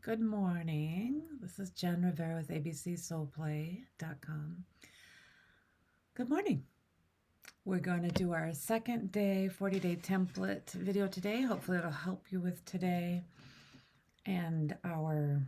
Good morning. This is Jen Rivera with abcsoulplay.com. Good morning. We're going to do our second day 40-day template video today. Hopefully it'll help you with today. And our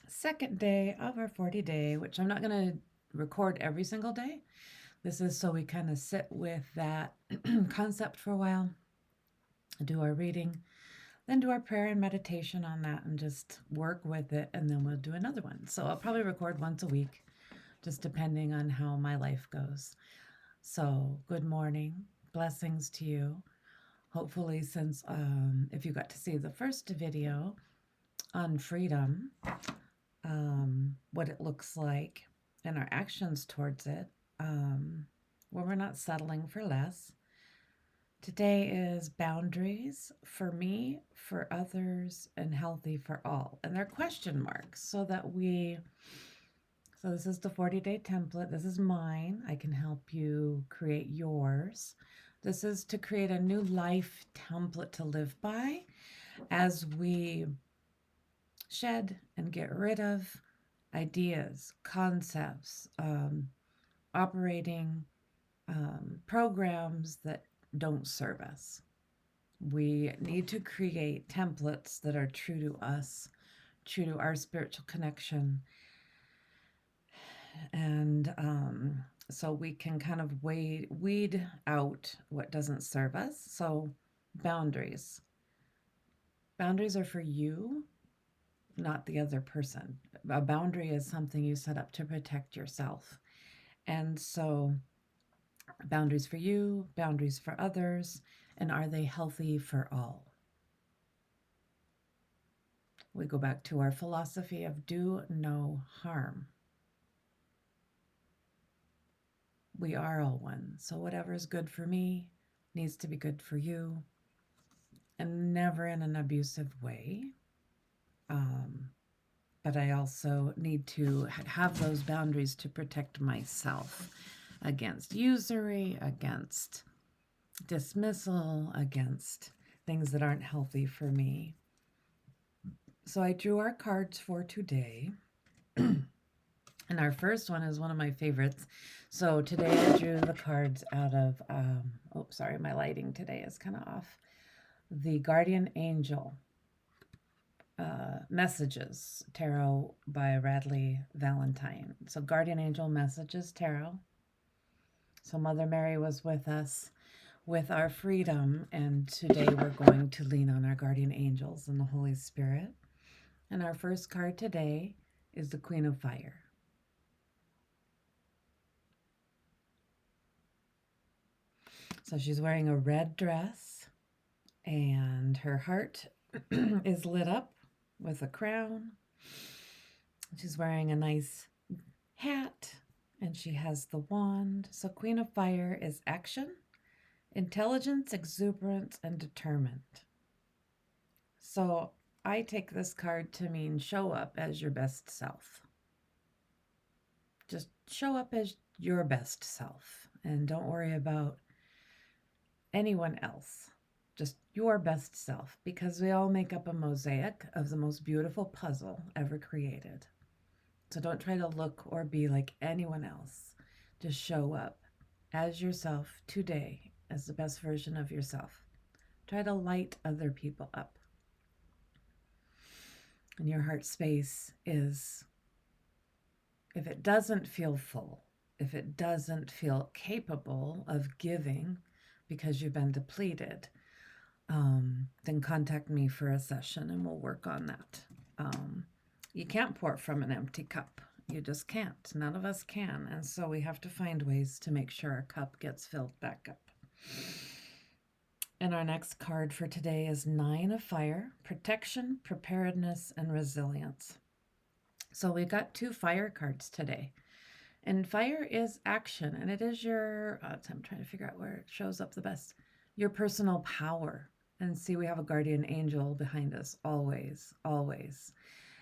second day of our 40-day, which I'm not going to record every single day. This is so we kind of sit with that concept for a while, do our reading, then do our prayer and meditation on that and just work with it, and then we'll do another one. So I'll probably record once a week, just depending on how my life goes. So good morning, blessings to you. Hopefully, since if you got to see the first video on freedom, what it looks like and our actions towards it, where we're not settling for less. Today is boundaries for me, for others, and healthy for all. And they're question marks so this is the 40-day template. This is mine. I can help you create yours. This is to create a new life template to live by as we shed and get rid of ideas, concepts, operating programs that don't serve us. We need to create templates that are true to us, true to our spiritual connection. And so we can kind of weed out what doesn't serve us. So boundaries. Boundaries are for you, not the other person. A boundary is something you set up to protect yourself. And so boundaries for you, boundaries for others, and are they healthy for all? We go back to our philosophy of do no harm. We are all one. So whatever is good for me needs to be good for you, and never in an abusive way. But I also need to have those boundaries to protect myself against usury, against dismissal, against things that aren't healthy for me. So I drew our cards for today. And our first one is one of my favorites. So today I drew the cards out of, sorry, my lighting today is kind of off. The Guardian Angel Messages Tarot by Radleigh Valentine. So Guardian Angel Messages Tarot. So Mother Mary was with us with our freedom, and today we're going to lean on our guardian angels and the Holy Spirit. And our first card today is the Queen of Fire. So she's wearing a red dress, and her heart is lit up with a crown. She's wearing a nice hat, and she has the wand. So Queen of Fire is action, intelligence, exuberance, and determined. So I take this card to mean show up as your best self. Just show up as your best self, and don't worry about anyone else. Just your best self, because we all make up a mosaic of the most beautiful puzzle ever created. So don't try to look or be like anyone else. Just show up as yourself today, as the best version of yourself. Try to light other people up. And your heart space is, if it doesn't feel full, if it doesn't feel capable of giving because you've been depleted, then contact me for a session and we'll work on that. You can't pour from an empty cup. You just can't. None of us can. And so we have to find ways to make sure our cup gets filled back up. And our next card for today is Nine of Fire, protection, preparedness, and resilience. So we got 2 fire cards today. And fire is action, and it is your, I'm trying to figure out where it shows up the best, your personal power. And see, we have a guardian angel behind us always, always.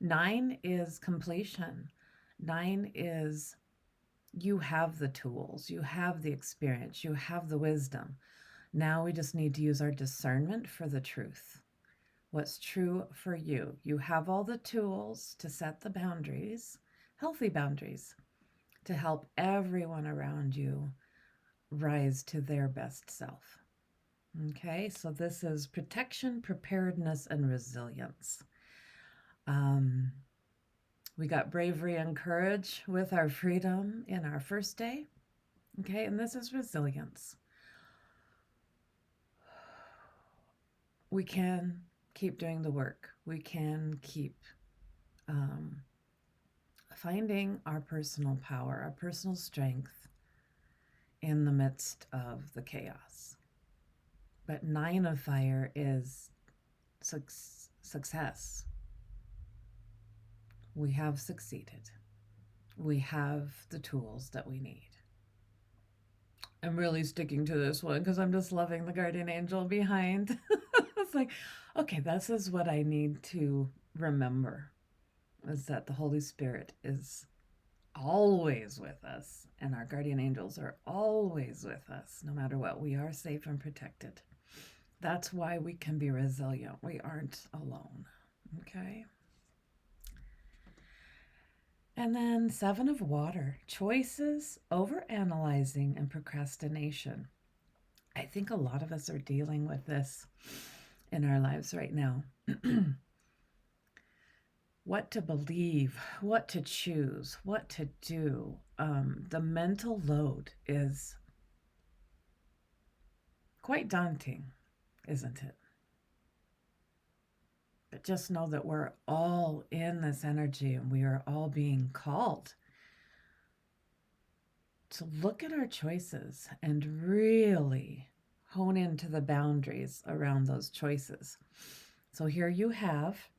9 is completion. 9 is you have the tools, you have the experience, you have the wisdom. Now we just need to use our discernment for the truth. what's true for you. You have all the tools to set the boundaries, healthy boundaries, to help everyone around you rise to their best self. Okay, so this is protection, preparedness, and resilience. We got bravery and courage with our freedom in our first day. Okay, and this is resilience. We can keep doing the work. We can keep finding our personal power, our personal strength in the midst of the chaos. But 9 of fire is success. We have succeeded. We have the tools that we need. I'm really sticking to this one because I'm just loving the guardian angel behind. It's like, okay, this is what I need to remember, is that the Holy Spirit is always with us, and our guardian angels are always with us. No matter what, we are safe and protected. That's why we can be resilient. We aren't alone. Okay. And then 7 of water, choices, overanalyzing, and procrastination. I think a lot of us are dealing with this in our lives right now. What to believe, what to choose, what to do. The mental load is quite daunting, isn't it? But just know that we're all in this energy and we are all being called to look at our choices and really hone into the boundaries around those choices. So here you have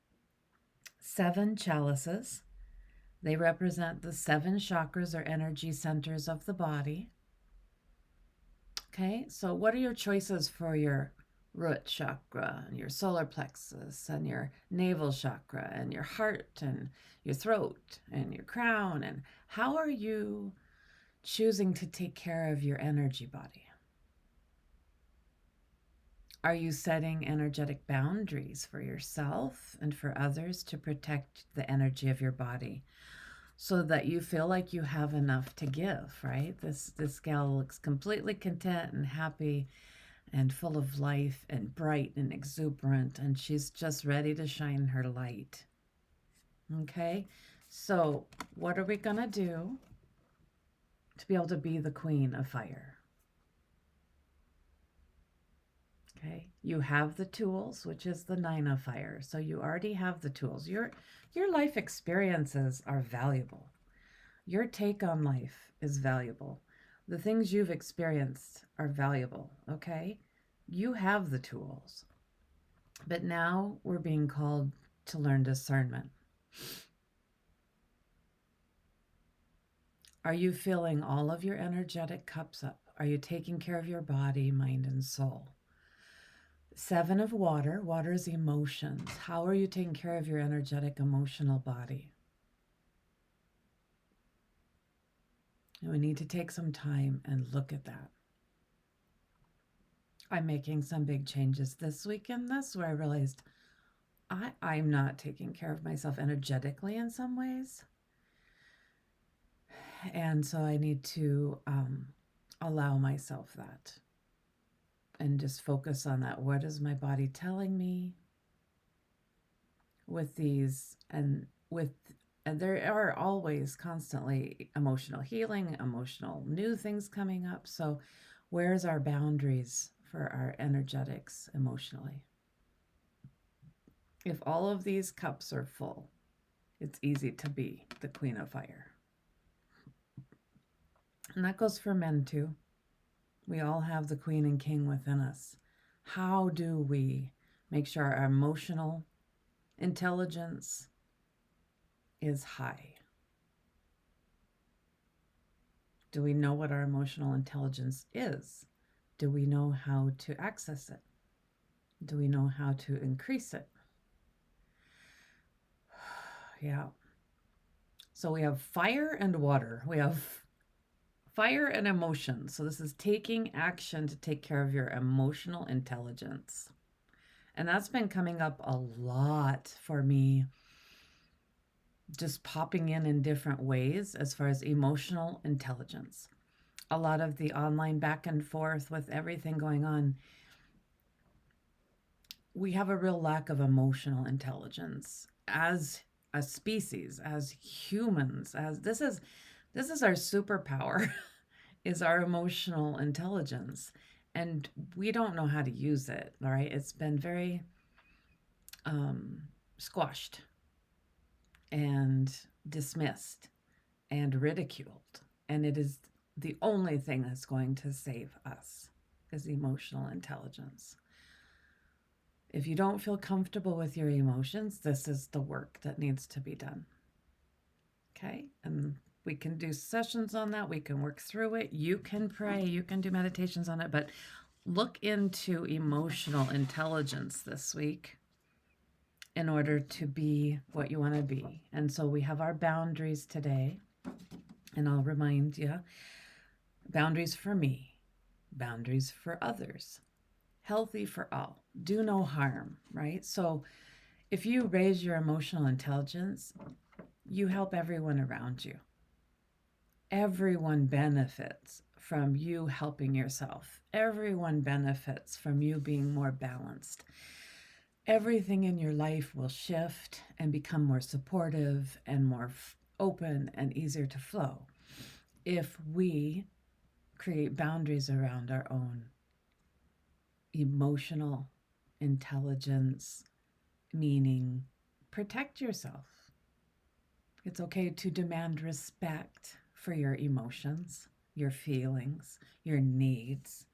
7 chalices. They represent the 7 chakras or energy centers of the body. Okay, so what are your choices for your root chakra and your solar plexus and your navel chakra and your heart and your throat and your crown? And how are you choosing to take care of your energy body? Are you setting energetic boundaries for yourself and for others to protect the energy of your body so that you feel like you have enough to give, right? This gal looks completely content and happy and full of life and bright and exuberant, and she's just ready to shine her light. Okay, so what are we going to do to be able to be the queen of fire? Okay, you have the tools, which is the 9 of fire. So you already have the tools. Your life experiences are valuable. Your take on life is valuable. The things you've experienced are valuable, okay? You have the tools. But now we're being called to learn discernment. Are you filling all of your energetic cups up? Are you taking care of your body, mind, and soul? 7 of water. Water is emotions. How are you taking care of your energetic, emotional body? And we need to take some time and look at that. I'm making some big changes this week in this where I realized I'm not taking care of myself energetically in some ways. And so I need to allow myself that and just focus on that. What is my body telling me with these? And there are always constantly emotional healing, emotional new things coming up. So where's our boundaries for our energetics emotionally? If all of these cups are full, it's easy to be the queen of fire. And that goes for men too. We all have the queen and king within us. How do we make sure our emotional intelligence is high? Do we know what our emotional intelligence is? Do we know how to access it? Do we know how to increase it? Yeah. So we have fire and water. We have fire and emotion. So this is taking action to take care of your emotional intelligence. And that's been coming up a lot for me, just popping in different ways as far as emotional intelligence. A lot of the online back and forth with everything going on, we have a real lack of emotional intelligence as a species, as humans, as this is our superpower is our emotional intelligence, and we don't know how to use it. All right, it's been very squashed and dismissed and ridiculed, and it is the only thing that's going to save us is emotional intelligence. If you don't feel comfortable with your emotions, this is the work that needs to be done. Okay, and we can do sessions on that. We can work through it. You can pray, you can do meditations on it, but look into emotional intelligence this week in order to be what you want to be. And so we have our boundaries today. And I'll remind you, boundaries for me, boundaries for others, healthy for all, do no harm, right? So if you raise your emotional intelligence, you help everyone around you. Everyone benefits from you helping yourself. Everyone benefits from you being more balanced. Everything in your life will shift and become more supportive and more open and easier to flow if we create boundaries around our own emotional intelligence, meaning protect yourself. It's okay to demand respect for your emotions, your feelings, your needs.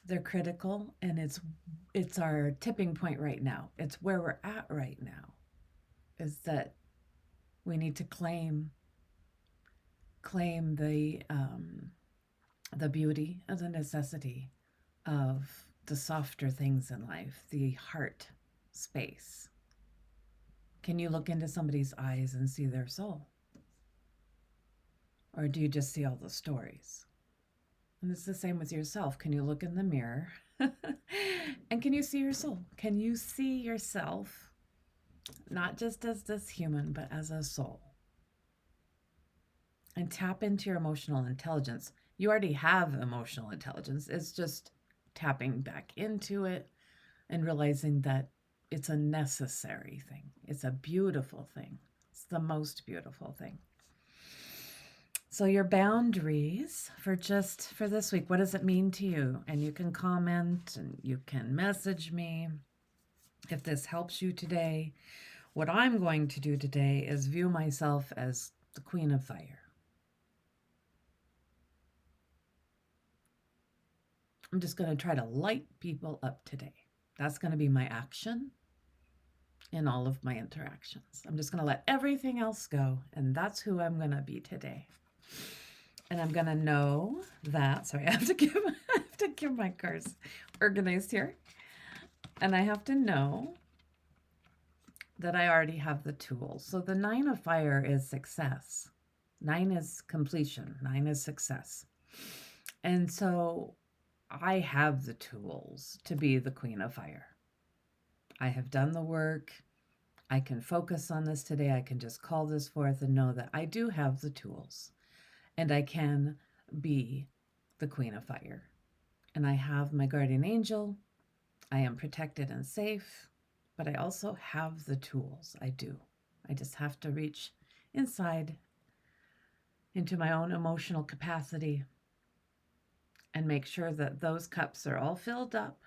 They're critical, and it's our tipping point right now. It's where we're at right now, is that we need to claim the beauty and the necessity of the softer things in life, the heart space. Can you look into somebody's eyes and see their soul? Or do you just see all the stories? And it's the same with yourself. Can you look in the mirror and can you see your soul? Can you see yourself not just as this human, but as a soul? And tap into your emotional intelligence. You already have emotional intelligence. It's just tapping back into it and realizing that it's a necessary thing. It's a beautiful thing. It's the most beautiful thing. So your boundaries for this week, what does it mean to you? And you can comment and you can message me if this helps you today. What I'm going to do today is view myself as the Queen of Fire. I'm just going to try to light people up today. That's going to be my action in all of my interactions. I'm just going to let everything else go, and that's who I'm going to be today. And I'm going to know that, sorry, I have to give my cards organized here. And I have to know that I already have the tools. So the 9 of Fire is success. 9 is completion. 9 is success. And so I have the tools to be the Queen of Fire. I have done the work. I can focus on this today. I can just call this forth and know that I do have the tools and I can be the Queen of Fire. And I have my guardian angel. I am protected and safe, but I also have the tools. I do. I just have to reach inside into my own emotional capacity and make sure that those cups are all filled up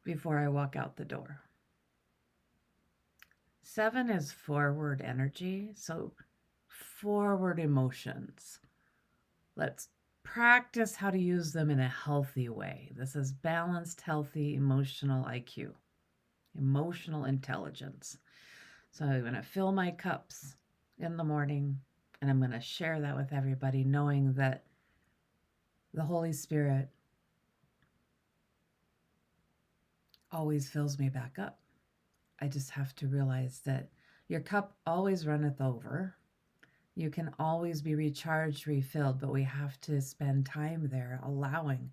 before I walk out the door. 7 is forward energy, so forward emotions. Let's practice how to use them in a healthy way. This is balanced, healthy, emotional IQ, emotional intelligence. So I'm going to fill my cups in the morning, and I'm going to share that with everybody, knowing that the Holy Spirit always fills me back up. I just have to realize that your cup always runneth over. You can always be recharged, refilled, but we have to spend time there allowing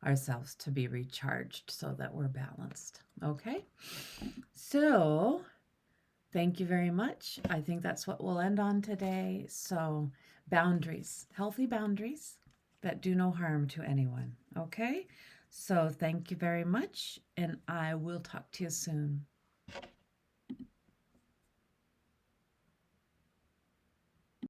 ourselves to be recharged so that we're balanced. Okay? So, thank you very much. I think that's what we'll end on today. So, boundaries, healthy boundaries that do no harm to anyone. Okay? So, thank you very much, and I will talk to you soon.